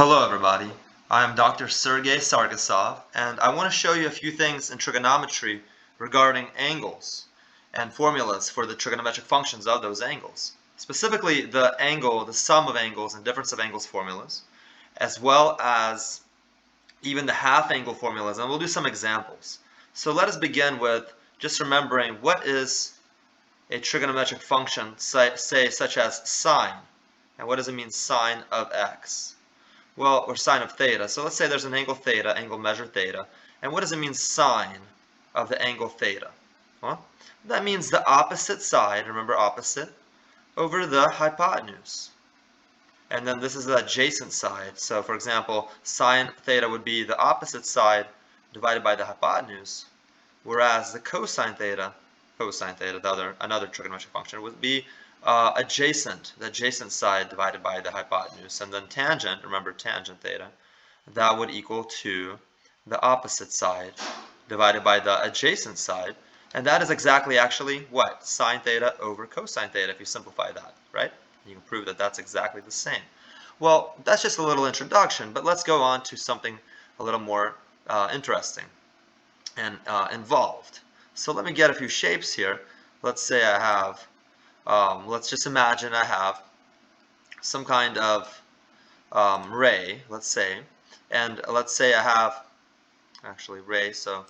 Hello everybody, I am Dr. Sergey Sarkisov, and I want to show you a few things in trigonometry regarding angles and formulas for the trigonometric functions of those angles. Specifically the angle, the sum of angles and difference of angles formulas, as well as even the half angle formulas, and we'll do some examples. So let us begin with just remembering what is a trigonometric function, say such as sine, and what does it mean sine of x? Well, or sine of theta. So let's say there's an angle theta, angle measure theta. And what does it mean sine of the angle theta? Well, that means the opposite side, remember opposite, over the hypotenuse. And then this is the adjacent side. So for example, sine theta would be the opposite side divided by the hypotenuse, whereas the cosine theta, another trigonometric function, would be the adjacent side divided by the hypotenuse, and then tangent, remember tangent theta, that would equal to the opposite side divided by the adjacent side, and that is exactly actually what? Sine theta over cosine theta if you simplify that, right? You can prove that that's exactly the same. Well, that's just a little introduction, but let's go on to something a little more interesting and involved. So let me get a few shapes here. Let's say I have let's just imagine I have some kind of ray, let's say, and let's say I have actually ray, so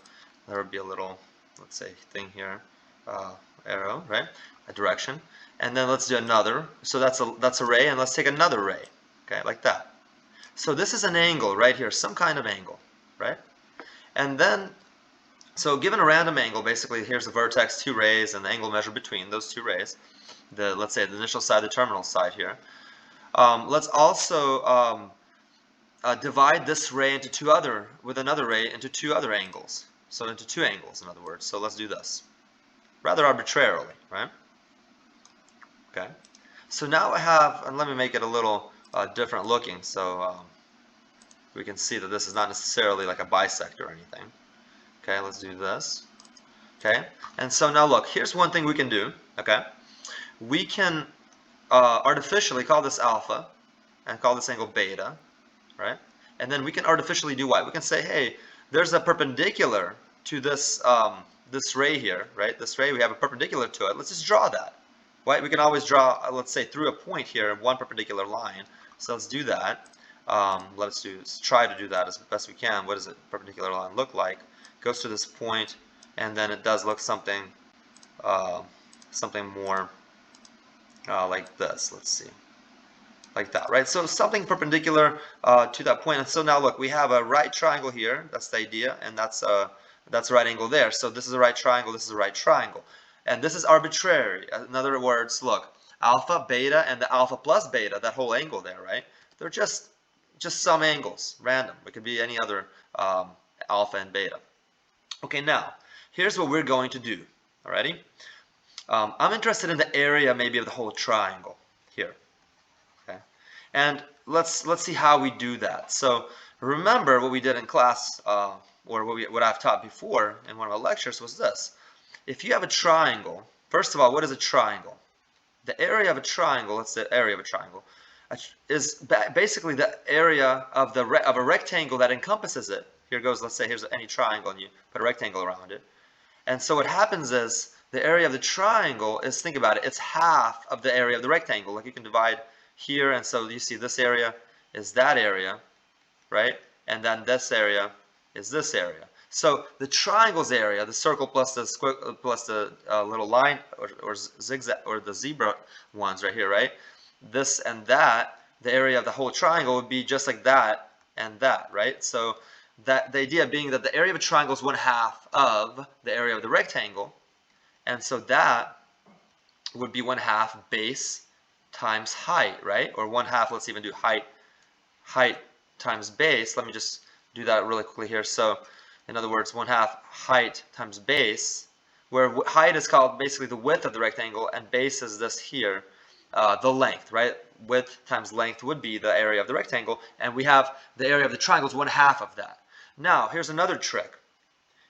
there would be a little, let's say, thing here, arrow, right, a direction, and then let's do another. So that's a ray, and let's take another ray, okay, like that. So this is an angle right here, some kind of angle, right? And then, so given a random angle, basically here's the vertex, two rays, and the angle measured between those two rays. Let's say the initial side, the terminal side here. Let's also divide this ray into another ray into two other angles. So into two angles, in other words. So let's do this. Rather arbitrarily, right? Okay. So now I have, and let me make it a little different looking so we can see that this is not necessarily like a bisector or anything. Okay, let's do this. Okay, and so now look, here's one thing we can do. Okay. We can artificially call this alpha and call this angle beta, right? And then we can artificially do what? We can say, hey, there's a perpendicular to this this ray here, right? This ray, we have a perpendicular to it. Let's just draw that, right? We can always draw, let's say, through a point here, one perpendicular line. So let's do that. Let's try to do that as best we can. What does a perpendicular line look like? It goes to this point, and then it does look something more like this. Let's see, like that, right? So something perpendicular to that point. And so now look, we have a right triangle here. That's the idea, and that's a right angle there. So this is a right triangle. This is a right triangle, and this is arbitrary. In other words, look, alpha, beta, and the alpha plus beta, that whole angle there, right? They're just some angles, random. It could be any other alpha and beta. Okay, now here's what we're going to do. Alrighty. I'm interested in the area maybe of the whole triangle here, okay? And let's see how we do that. So remember what we did in class, or what I've taught before in one of my lectures was this. If you have a triangle, first of all, what is a triangle? The area of a triangle, let's say area of a triangle, is basically the area of a rectangle that encompasses it. Here goes, let's say here's any triangle and you put a rectangle around it. And so what happens is the area of the triangle is, think about it, it's half of the area of the rectangle. Like you can divide here, and so you see this area is that area, right? And then this area is this area. So the triangle's area, the circle plus the square plus the little line or zigzag or the zebra ones right here, right? This and that, the area of the whole triangle would be just like that and that, right? So that the idea being that the area of a triangle is 1/2 of the area of the rectangle. And so that would be 1/2 base times height, right? Or 1/2, let's even do height times base. Let me just do that really quickly here. So in other words, 1/2 height times base, where height is called basically the width of the rectangle, and base is this here, the length, right? Width times length would be the area of the rectangle, and we have the area of the triangle is 1/2 of that. Now, here's another trick.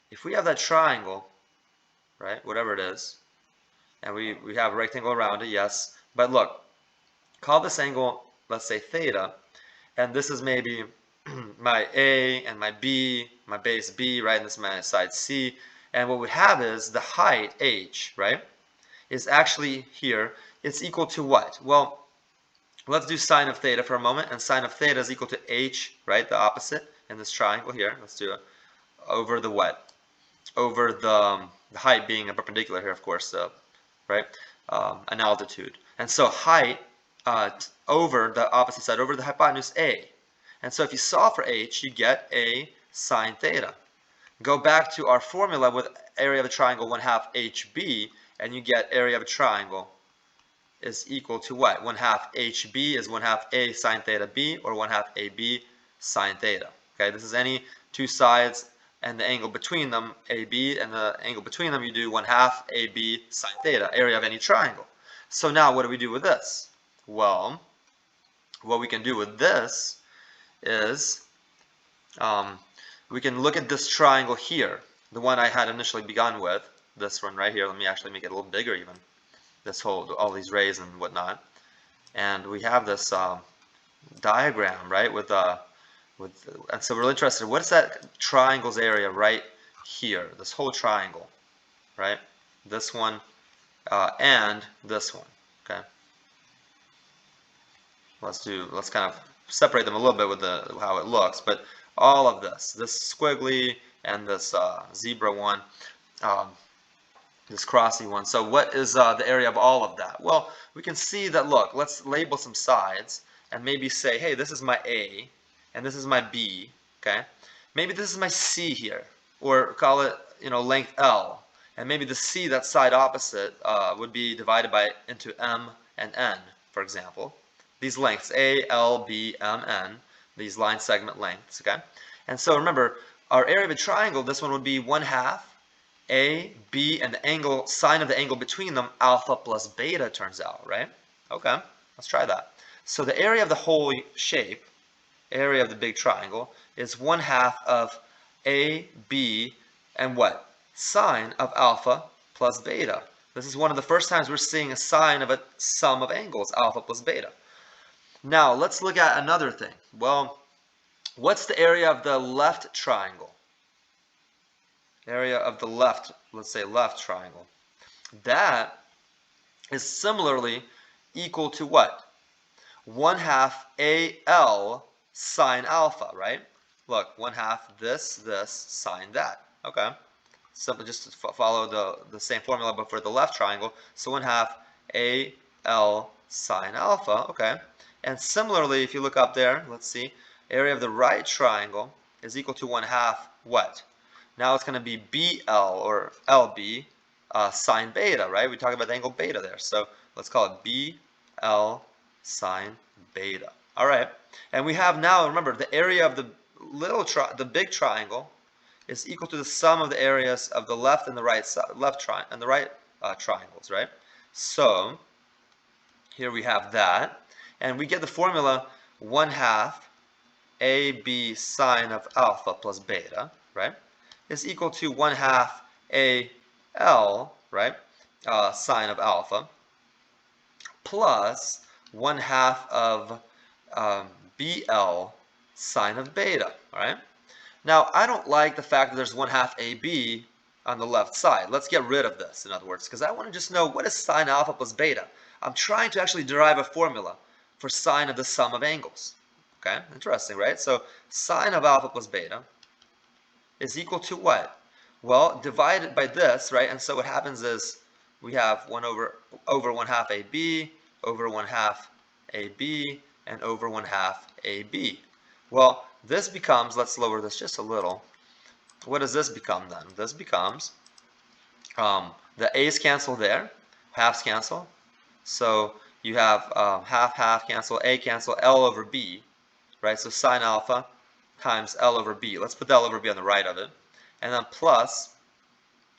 If we have that triangle, right, whatever it is, and we have a rectangle around it, yes, but look, call this angle, let's say theta, and this is maybe my A and my B, my base B, right? And this is my side C. And what we have is the height, h, right, is actually here. It's equal to what? Well, let's do sine of theta for a moment. And sine of theta is equal to h, right, the opposite in this triangle here. Let's do it over the what? Over the height being a perpendicular here, of course, right? An altitude. And so height over the opposite side, over the hypotenuse A. And so if you solve for h, you get a sine theta. Go back to our formula with area of a triangle 1/2 HB, and you get area of a triangle is equal to what? 1/2 HB is 1/2 A sine theta B, or 1/2 AB sine theta. Okay, this is any two sides and the angle between them, AB, and the angle between them, you do 1/2 AB sine theta, area of any triangle. So now what do we do with this? Well, what we can do with this is we can look at this triangle here, the one I had initially begun with, this one right here. Let me actually make it a little bigger even, this whole, all these rays and whatnot. And we have this diagram, right, and so we're really interested, what is that triangle's area right here, this whole triangle, right? This one and this one, okay? Let's kind of separate them a little bit with how it looks, but all of this squiggly and this zebra one, this crossy one. So what is the area of all of that? Well, we can see that, look, let's label some sides and maybe say, hey, this is my A and this is my B, okay? Maybe this is my C here, or call it, length L. And maybe the C, that side opposite, would be divided into M and N, for example. These lengths, A, L, B, M, N, these line segment lengths, okay? And so remember, our area of a triangle, this one would be 1/2 A, B, and the angle, sine of the angle between them, alpha plus beta, turns out, right? Okay, let's try that. So the area of the whole shape, area of the big triangle, is 1/2 of A, B, and what? Sine of alpha plus beta. This is one of the first times we're seeing a sine of a sum of angles, alpha plus beta. Now, let's look at another thing. Well, what's the area of the left triangle? Area of the left, let's say left triangle. That is similarly equal to what? 1/2 AL sine alpha, right? Look, 1/2 this, sine that. Okay. Simply just to follow the same formula but for the left triangle. So 1/2 AL sine alpha. Okay. And similarly, if you look up there, let's see, area of the right triangle is equal to 1/2 what? Now it's going to be BL or LB sine beta, right? We talked about the angle beta there. So let's call it BL sine beta. All right. And we have now, remember, the area of the big triangle is equal to the sum of the areas of the left and the right triangles, right? So here we have that, and we get the formula 1/2 AB sine of alpha plus beta, right, is equal to 1/2 AL, right, sine of alpha, plus 1/2 of BL sine of beta, all right? Now, I don't like the fact that there's 1/2 AB on the left side. Let's get rid of this, in other words, because I want to just know what is sine alpha plus beta. I'm trying to actually derive a formula for sine of the sum of angles. Okay, interesting, right? So sine of alpha plus beta is equal to what? Well, divided by this, right? And so what happens is we have 1 over 1/2 AB, over 1/2 AB, and over 1/2 AB. Well, this becomes, let's lower this just a little. What does this become then? This becomes, the A's cancel there, halves cancel. So you have half cancel, A cancel, L over B, right? So sine alpha times L over B. Let's put the L over B on the right of it. And then plus,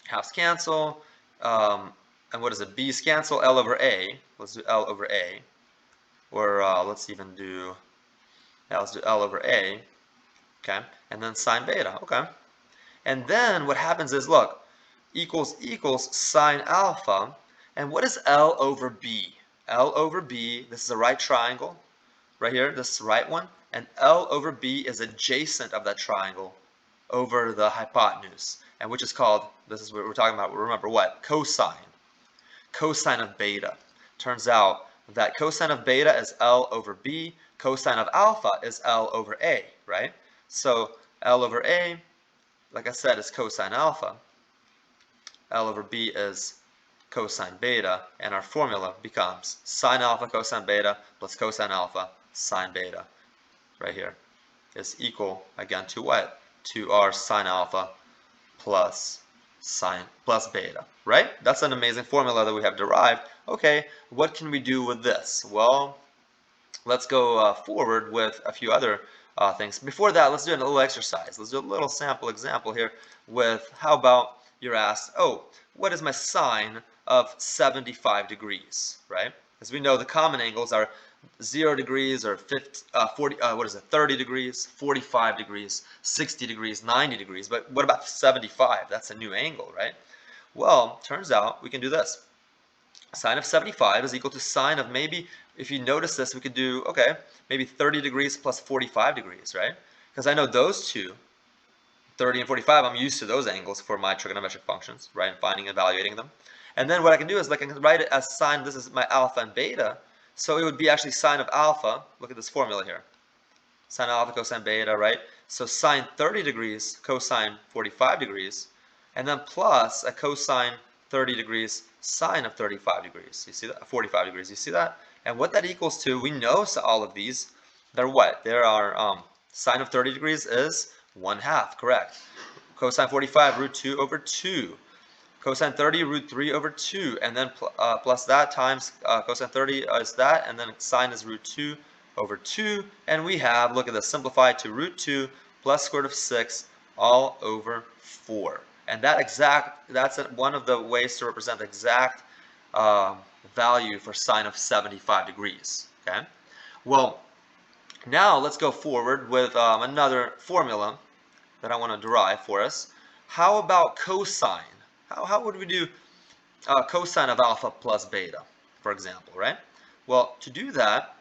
halves cancel, and what is it? B's cancel, L over A. Let's do L over A. Or let's even do, let's do L over A. Okay, and then sine beta, okay. And then what happens is, look, equals sine alpha, and what is L over B? L over B, this is a right triangle, right here, this is the right one. and L over B is adjacent of that triangle over the hypotenuse, and which is called, this is what we're talking about, remember what? Cosine. Cosine of beta. Turns out that cosine of beta is L over B, cosine of alpha is L over A, right? So L over A, like I said, is cosine alpha. L over B is cosine beta, and our formula becomes sine alpha cosine beta plus cosine alpha sine beta right here is equal again to what? To our sine alpha plus beta, right? That's an amazing formula that we have derived. Okay, what can we do with this? Well, let's go forward with a few other things. Before that, let's do a little exercise. Let's do a little sample example here with, how about you're asked, oh, what is my sine of 75 degrees, right? As we know, the common angles are 0 degrees or 30 degrees, 45 degrees, 60 degrees, 90 degrees. But what about 75? That's a new angle, right? Well, turns out we can do this. Sine of 75 is equal to sine of, maybe, if you notice this, we could do, okay, maybe 30 degrees plus 45 degrees, right? Because I know those two, 30 and 45, I'm used to those angles for my trigonometric functions, right? And evaluating them. And then what I can do is, like, I can write it as sine, this is my alpha and beta, so it would be actually sine of alpha. Look at this formula here. Sine alpha cosine beta, right? So sine 30 degrees cosine 45 degrees, and then plus a cosine 30 degrees sine of 35 degrees. You see that? 45 degrees. You see that? And what that equals to, we know, so all of these, they're what? There are, sine of 30 degrees is 1/2, correct. Cosine 45, root 2 over 2. Cosine 30, root 3 over 2. And then plus that times cosine 30 is that. And then sine is root 2 over 2. And we have, look at this, simplified to root 2 plus square root of 6 all over 4. And that's one of the ways to represent the exact value for sine of 75 degrees. Okay. Well, now let's go forward with another formula that I want to derive for us. How about cosine? How would we do cosine of alpha plus beta, for example, right? Well, to do that,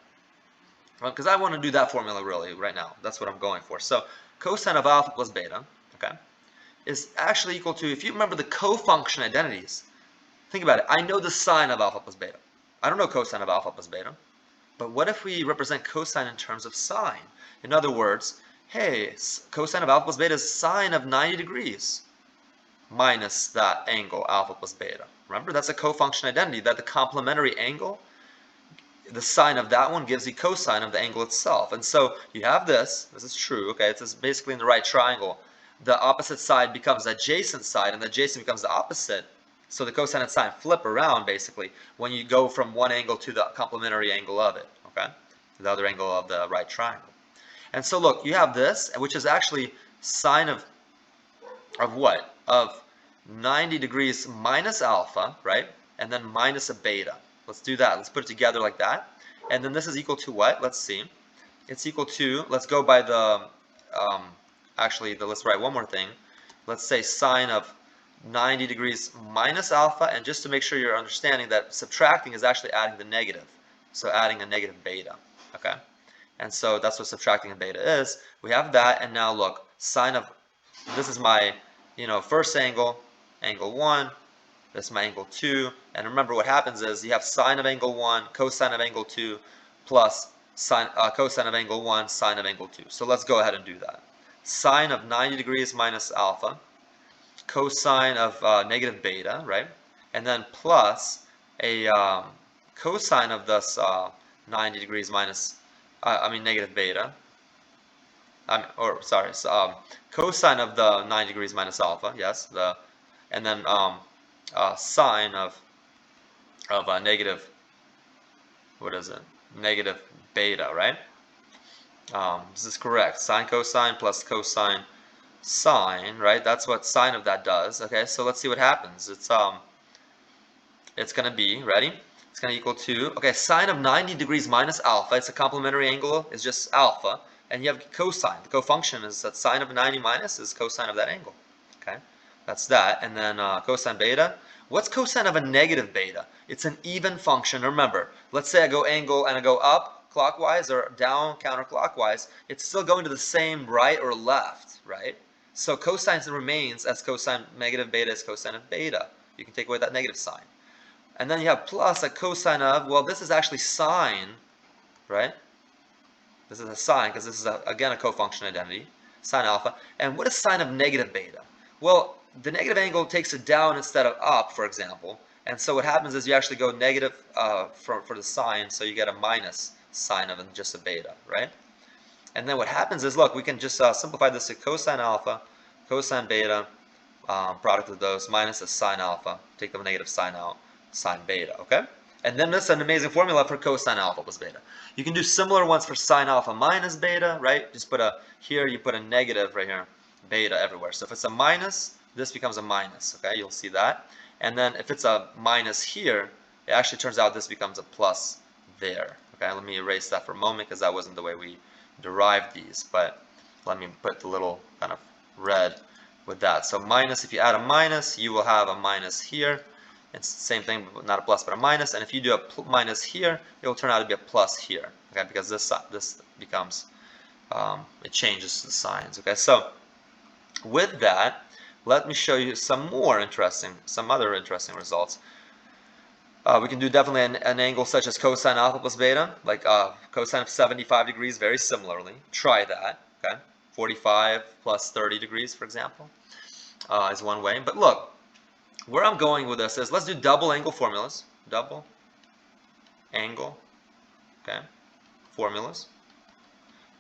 because I want to do that formula really right now. That's what I'm going for. So cosine of alpha plus beta, okay, is actually equal to, if you remember the cofunction identities, think about it. I know the sine of alpha plus beta. I don't know cosine of alpha plus beta. But what if we represent cosine in terms of sine? In other words, hey, cosine of alpha plus beta is sine of 90 degrees minus that angle alpha plus beta. Remember, that's a cofunction identity, that the complementary angle, the sine of that one gives the cosine of the angle itself. And so you have this is true, okay, it's basically in the right triangle. The opposite side becomes the adjacent side, and the adjacent becomes the opposite. So the cosine and sine flip around, basically, when you go from one angle to the complementary angle of it, okay? The other angle of the right triangle. And so look, you have this, which is actually sine of what? Of 90 degrees minus alpha, right? And then minus a beta. Let's do that. Let's put it together like that. And then this is equal to what? Let's see. It's equal to, let's go by the, let's write one more thing. Let's say sine of 90 degrees minus alpha, and just to make sure you're understanding that subtracting is actually adding the negative. So adding a negative beta, okay? And so that's what subtracting a beta is. We have that, and now look, sine of, this is my, first angle, angle 1, this is my angle 2, and remember what happens is you have sine of angle 1, cosine of angle 2, plus cosine of angle 1, sine of angle 2. So let's go ahead and do that. Sine of 90 degrees minus alpha, cosine of negative beta, right? And then plus a cosine of this 90 degrees minus, negative beta. Cosine of the 90 degrees minus alpha, yes. And then sine of negative, what is it? Negative beta, right? This is correct. Sine cosine plus cosine sine, right? That's what sine of that does. Okay, so let's see what happens. It's going to be, ready? It's going to equal to, okay, sine of 90 degrees minus alpha. It's a complementary angle. It's just alpha. And you have cosine. The cofunction is that sine of 90 minus is cosine of that angle. Okay, that's that. And then cosine beta. What's cosine of a negative beta? It's an even function. Remember, let's say I go angle and I go up. clockwise or down counterclockwise, it's still going to the same right or left, right? So cosine remains as cosine negative beta is cosine of beta. You can take away that negative sign. And then you have plus a cosine of, well, this is actually sine, right? This is a sine because this is, again, a cofunction identity, sine alpha. And what is sine of negative beta? Well, the negative angle takes it down instead of up, for example. And so what happens is you actually go negative for the sine, so you get a minus sine of just a beta, right? And then what happens is, look, we can just simplify this to cosine alpha, cosine beta, product of those, minus a sine alpha. Take the negative sign out, sine beta, okay? And then this is an amazing formula for cosine alpha plus beta. You can do similar ones for sine alpha minus beta, right? Just put here you put a negative right here, beta everywhere. So if it's a minus, this becomes a minus, okay? You'll see that. And then if it's a minus here, it actually turns out this becomes a plus there, okay? Let me erase that for a moment because that wasn't the way we derived these, but let me put the little kind of red with that. So minus, if you add a minus, you will have a minus here. It's the same thing, not a plus but a minus. And if you do a minus here, it will turn out to be a plus here, okay? Because this becomes, it changes the signs, okay? So with that, let me show you some other interesting results. We can do definitely an angle such as cosine alpha plus beta, like cosine of 75 degrees, very similarly. Try that, okay? 45 plus 30 degrees, for example, is one way. But look, where I'm going with this is, let's do double angle formulas. Double angle, okay, formulas.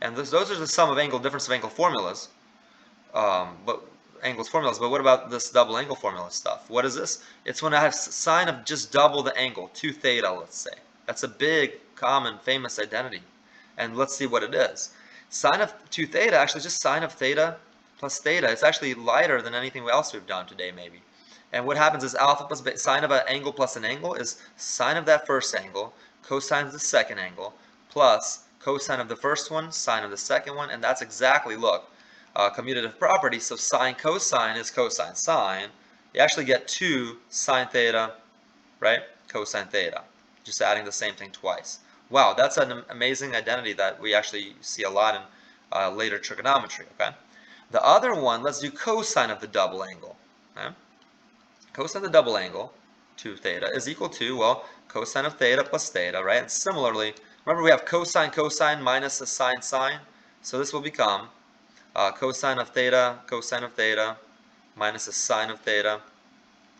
And those are the sum of angle, difference of angle formulas. But what about this double angle formula stuff? What is this? It's when I have sine of just double the angle, 2 theta, let's say. That's a big, common, famous identity. And let's see what it is. Sine of 2 theta, actually just sine of theta plus theta. It's actually lighter than anything else we've done today, maybe. And what happens is alpha plus beta, sine of an angle plus an angle is sine of that first angle, cosine of the second angle, plus cosine of the first one, sine of the second one, and that's exactly, look, commutative property, so sine cosine is cosine sine. You actually get 2 sine theta, right, cosine theta, just adding the same thing twice. Wow, that's an amazing identity that we actually see a lot in later trigonometry, okay? The other one, let's do cosine of the double angle, okay? Cosine of the double angle, 2 theta, is equal to, well, cosine of theta plus theta, right? And similarly, remember we have cosine minus a sine sine, so this will become cosine of theta minus a sine of theta.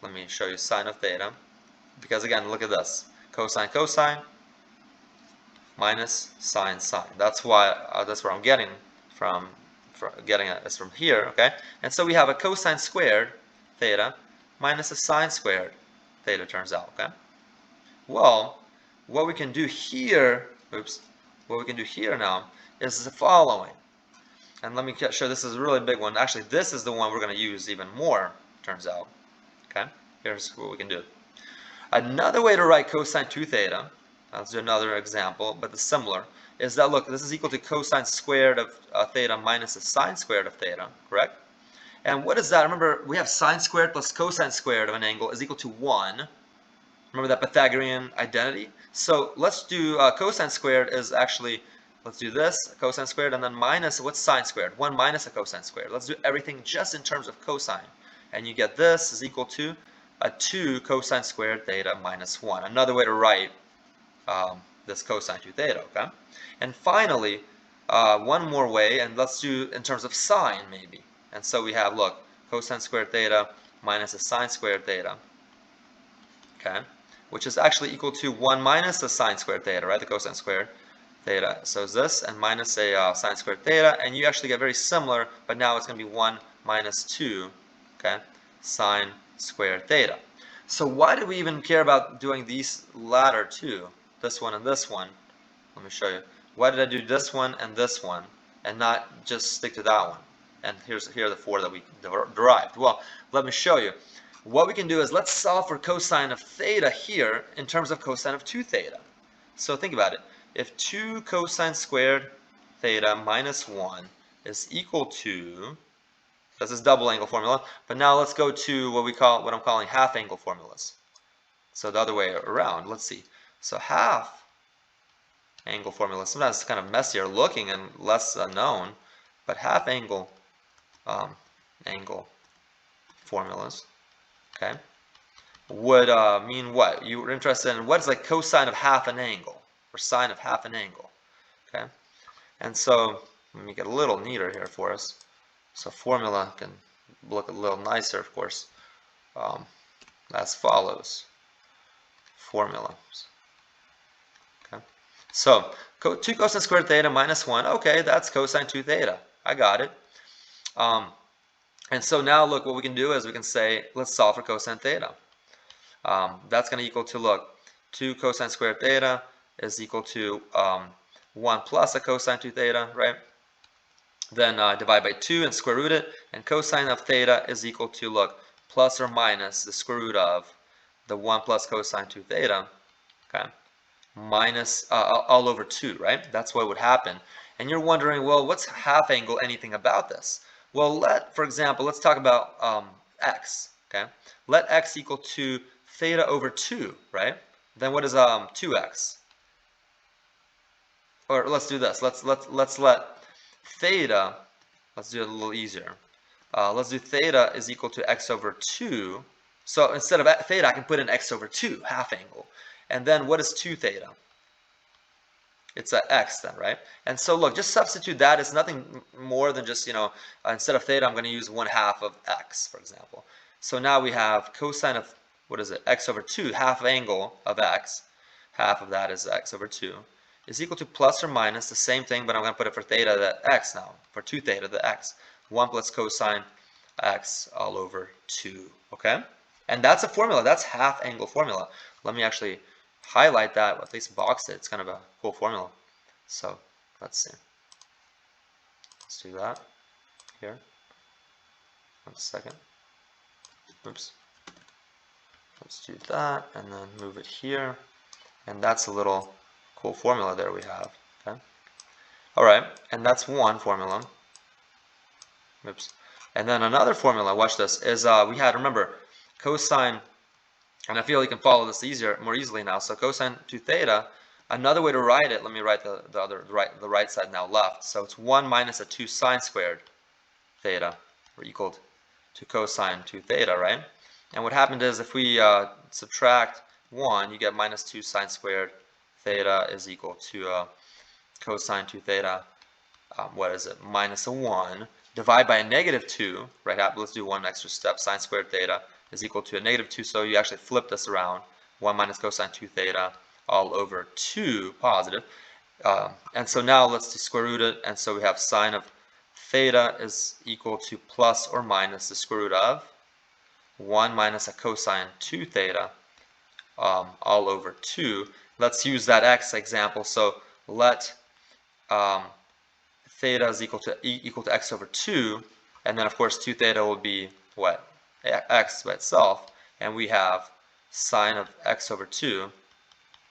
Let me show you sine of theta, because again, look at this, cosine minus sine sine. That's why that's where I'm getting from getting it from here, okay? And so we have a cosine squared theta minus a sine squared theta, turns out, okay? Well, what we can do here, what we can do here now is the following. And let me show, this is a really big one. Actually, this is the one we're going to use even more, turns out. Okay? Here's what we can do. Another way to write cosine 2 theta, let's do another example, but it's similar, is that, look, this is equal to cosine squared of theta minus a sine squared of theta, correct? And what is that? Remember, we have sine squared plus cosine squared of an angle is equal to 1. Remember that Pythagorean identity? So let's do cosine squared is actually, let's do this, cosine squared, and then minus, what's sine squared? 1 minus a cosine squared. Let's do everything just in terms of cosine. And you get this is equal to a 2 cosine squared theta minus 1. Another way to write this cosine 2 theta, okay? And finally, one more way, and let's do in terms of sine, maybe. And so we have, look, cosine squared theta minus a sine squared theta, okay? Which is actually equal to 1 minus the sine squared theta, right? The cosine squared theta. So it's this, and minus a sine squared theta, and you actually get very similar, but now it's going to be 1 minus 2, okay, sine squared theta. So why do we even care about doing these latter two, this one and this one? Let me show you. Why did I do this one and this one, and not just stick to that one? And here are the 4 that we derived. Well, let me show you. What we can do is let's solve for cosine of theta here in terms of cosine of 2 theta. So think about it. If 2 cosine squared theta minus 1 is equal to, this is double angle formula, but now let's go to what I'm calling half angle formulas. So the other way around, let's see. So half angle formula. Sometimes it's kind of messier looking and less known, but half angle angle formulas, okay, would mean what? You were interested in what is like cosine of half an angle or sine of half an angle, okay? And so let me get a little neater here for us. So formula can look a little nicer, of course, as follows. Formula. Okay. So 2 cosine squared theta minus 1. Okay, that's cosine 2 theta. I got it. And so now look, what we can do is we can say, let's solve for cosine theta. That's going to equal to, look, 2 cosine squared theta is equal to 1 plus a cosine 2 theta, right? Then divide by 2 and square root it, and cosine of theta is equal to, look, plus or minus the square root of the 1 plus cosine 2 theta, okay, minus all over 2, right? That's what would happen. And you're wondering, well, what's half angle anything about this? Well, for example, let's talk about x, okay? Let x equal to theta over 2, right? Then what is 2x? Or let's do this. Let's let theta, let's do it a little easier. Let's do theta is equal to x over 2. So instead of theta, I can put in x over 2, half angle. And then what is 2 theta? It's a x then, right? And so look, just substitute that. It's nothing more than just, instead of theta, I'm going to use 1/2 of x, for example. So now we have cosine of, what is it, x over 2, half angle of x, half of that is x over 2, is equal to plus or minus the same thing, but I'm going to put it for theta, the x now, for 2 theta, the x, 1 plus cosine x all over 2, okay? And that's a formula. That's half angle formula. Let me actually highlight that, or at least box it. It's kind of a cool formula. So let's see. Let's do that here. 1 second. Oops. Let's do that and then move it here. And that's a little cool formula there we have. Okay. All right. And that's one formula. Oops. And then another formula, watch this, is we had, remember, cosine, and I feel you can follow this more easily now. So cosine 2 theta, another way to write it, let me write the right side now left. So it's 1 minus a 2 sine squared theta, or equal to cosine 2 theta, right? And what happened is if we subtract 1, you get minus 2 sine squared theta is equal to cosine 2 theta, what is it, minus a 1. Divide by a negative 2, right? Let's do one extra step. Sine squared theta is equal to a negative 2, so you actually flip this around. 1 minus cosine 2 theta all over 2 positive. And so now let's just square root it, and so we have sine of theta is equal to plus or minus the square root of 1 minus a cosine 2 theta all over 2. Let's use that x example. So let theta is equal to x over 2, and then of course 2 theta will be what? X by itself, and we have sine of x over 2,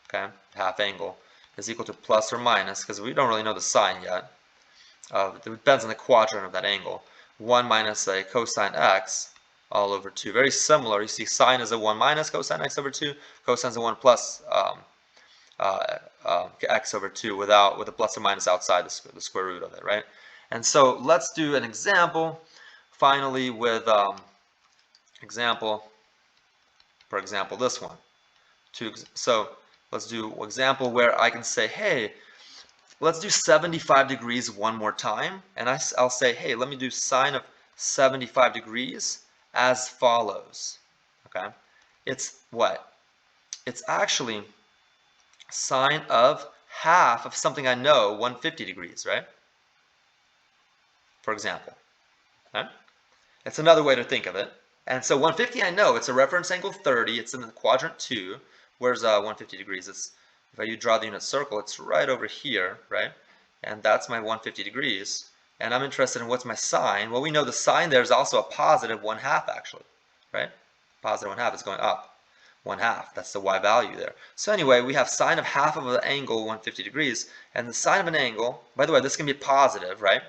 okay, half angle, is equal to plus or minus, because we don't really know the sign yet. It depends on the quadrant of that angle. 1 minus a cosine x all over 2. Very similar. You see sine is a 1 minus cosine x over 2. Cosine is a 1 plus x over 2 with a plus or minus outside the square root of it, right? And so let's do an example finally with for example this one. So let's do an example where I can say, hey, let's do 75 degrees one more time, and I'll say, hey, let me do sine of 75 degrees as follows. Okay, it's what? It's actually sine of half of something I know, 150 degrees, right? For example. Okay? It's another way to think of it. And so 150 I know, it's a reference angle 30, it's in the quadrant 2. Where's 150 degrees? If I draw the unit circle, it's right over here, right? And that's my 150 degrees. And I'm interested in what's my sine. Well, we know the sine there is also a positive 1/2 actually, right? Positive 1/2 is going up. 1/2, that's the y value there. So anyway, we have sine of half of an angle 150 degrees, and the sine of an angle, by the way, this can be positive, right?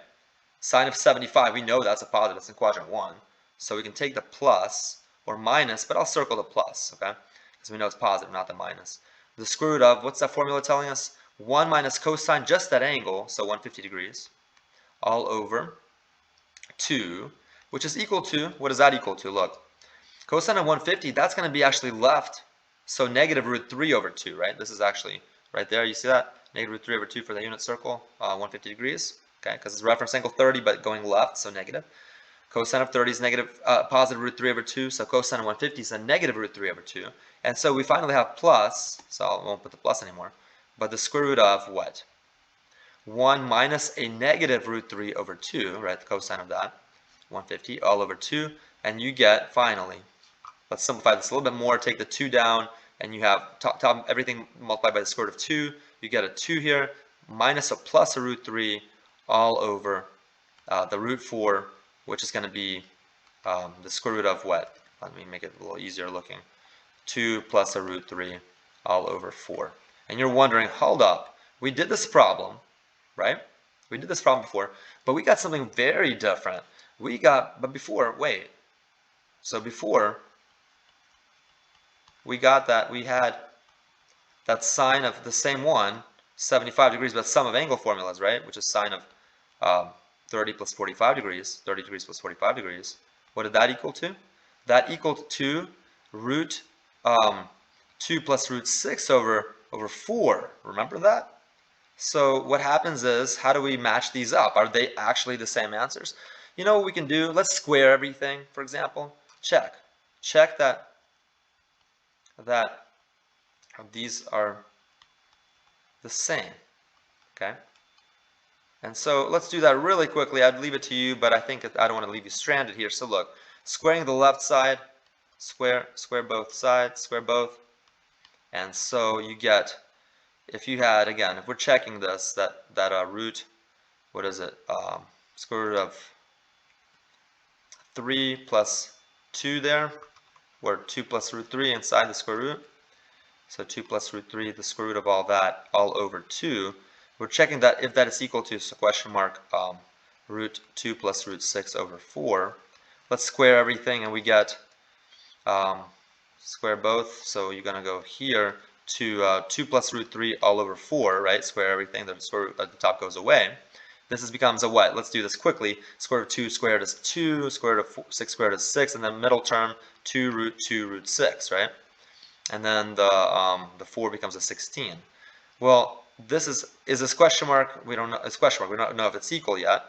Sine of 75, we know that's a positive, it's in quadrant 1. So we can take the plus or minus, but I'll circle the plus, okay? Because we know it's positive, not the minus. The square root of, what's that formula telling us? 1 minus cosine just that angle, so 150 degrees, all over 2, which is equal to, what is that equal to? Look, cosine of 150, that's going to be actually left, so negative root 3 over 2, right? This is actually right there, you see that? Negative root 3 over 2 for the unit circle, 150 degrees, okay? Because it's reference angle 30, but going left, so negative. Cosine of 30 is negative, positive root 3 over 2, so cosine of 150 is a negative root 3 over 2. And so we finally have plus, so I won't put the plus anymore, but the square root of what? 1 minus a negative root 3 over 2, right, the cosine of that, 150, all over 2, and you get, finally, let's simplify this a little bit more, take the 2 down, and you have top everything multiplied by the square root of 2, you get a 2 here, minus a plus a root 3, all over the root 4, which is going to be the square root of what? Let me make it a little easier looking. 2 plus a root 3 all over 4. And you're wondering, hold up, we did this problem, right? We did this problem before, but we got something very different. But before, wait. So before, we got that, we had that sine of the same one, 75 degrees, but sum of angle formulas, right? Which is sine of 30 plus 45 degrees, 30 degrees plus 45 degrees. What did that equal to? That equaled to root 2 plus root 6 over 4. Remember that? So what happens is, how do we match these up? Are they actually the same answers? You know what we can do? Let's square everything, for example. Check that these are the same, okay? And so let's do that really quickly. I'd leave it to you, but I think I don't want to leave you stranded here. So look, squaring the left side, square both sides, square both. And so you get, if you had, again, if we're checking this, that root, what is it? Square root of 3 plus 2 there, or 2 plus root 3 inside the square root. So 2 plus root 3, the square root of all that, all over 2. We're checking that if that is equal to, so question mark, root 2 plus root 6 over 4. Let's square everything, and we get square both. So you're going to go here to 2 plus root 3 all over 4, right? Square everything. The square root at the top goes away. This becomes a what? Let's do this quickly. Square root of 2 squared is 2. Square root of 6 squared is 6. And then middle term, 2 root 6, right? And then the 4 becomes a 16. Well, this is this question mark? We don't know. It's question mark. We don't know if it's equal yet.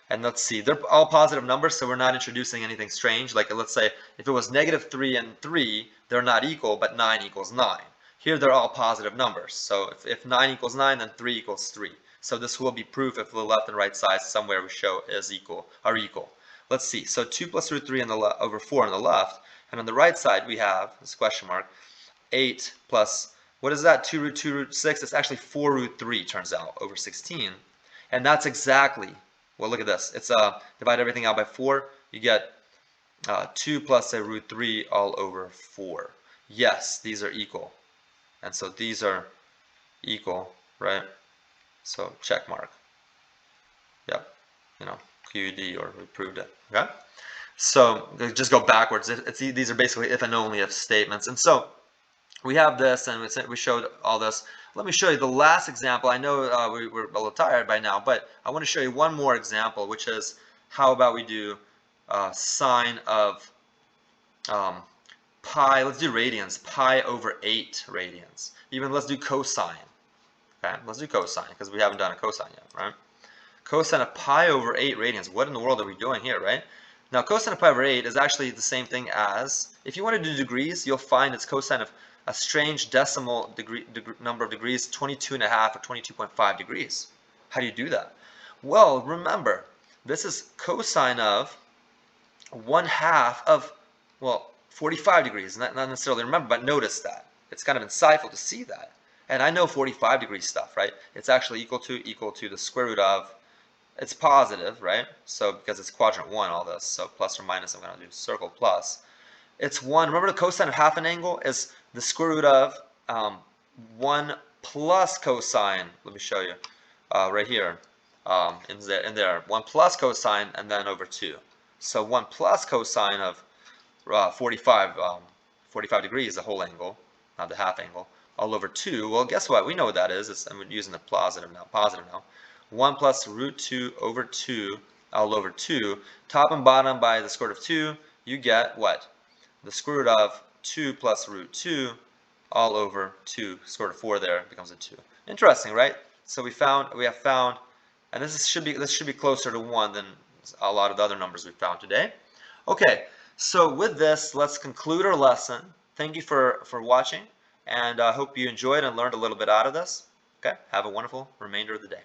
And let's see. They're all positive numbers, so we're not introducing anything strange. Like, let's say if it was negative 3 and 3, they're not equal, but 9 equals 9. Here they're all positive numbers. So if 9 equals 9, then 3 equals 3. So this will be proof if the left and right sides somewhere we show are equal. Let's see. So 2 plus root 3 over 4 on the left, and on the right side we have this question mark 8 plus, what is that? 2 root 6. It's actually 4 root 3 turns out over 16, and that's exactly. Well, look at this. It's divide everything out by 4. You get 2 plus a root 3 all over 4. Yes, these are equal, and so these are equal, right? So check mark. Yep, QED, or we proved it. Okay. So just go backwards. These are basically if and only if statements, and so we have this, and we showed all this. Let me show you the last example. I know we're a little tired by now, but I want to show you one more example, which is how about we do sine of pi. Let's do radians. Pi over 8 radians. Even let's do cosine. Okay, let's do cosine because we haven't done a cosine yet, right? Cosine of pi over 8 radians. What in the world are we doing here, right? Now, cosine of pi over 8 is actually the same thing as, if you want to do degrees, you'll find it's cosine of a strange decimal number of degrees, 22.5 or 22.5 degrees. How do you do that? Well, remember, this is cosine of 1/2 of, well, 45 degrees. Not necessarily remember, but notice that. It's kind of insightful to see that. And I know 45 degree stuff, right? It's actually equal to the square root of, it's positive, right? So because it's quadrant 1, all this, so plus or minus, I'm going to do circle plus. It's 1. Remember the cosine of half an angle is the square root of 1 plus cosine. Let me show you right here in there. 1 plus cosine and then over 2. So 1 plus cosine of 45 degrees, the whole angle, not the half angle, all over 2. Well, guess what? We know what that is. I'm using the positive now. 1 plus root 2 over 2 all over 2. Top and bottom by the square root of 2, you get what? The square root of 2 plus root 2 all over 2. Square root of 4 there becomes a 2. Interesting, right? So we have found, and this should be closer to 1 than a lot of the other numbers we found today. Okay, so with this, let's conclude our lesson. Thank you for watching, and I hope you enjoyed and learned a little bit out of this. Okay, have a wonderful remainder of the day.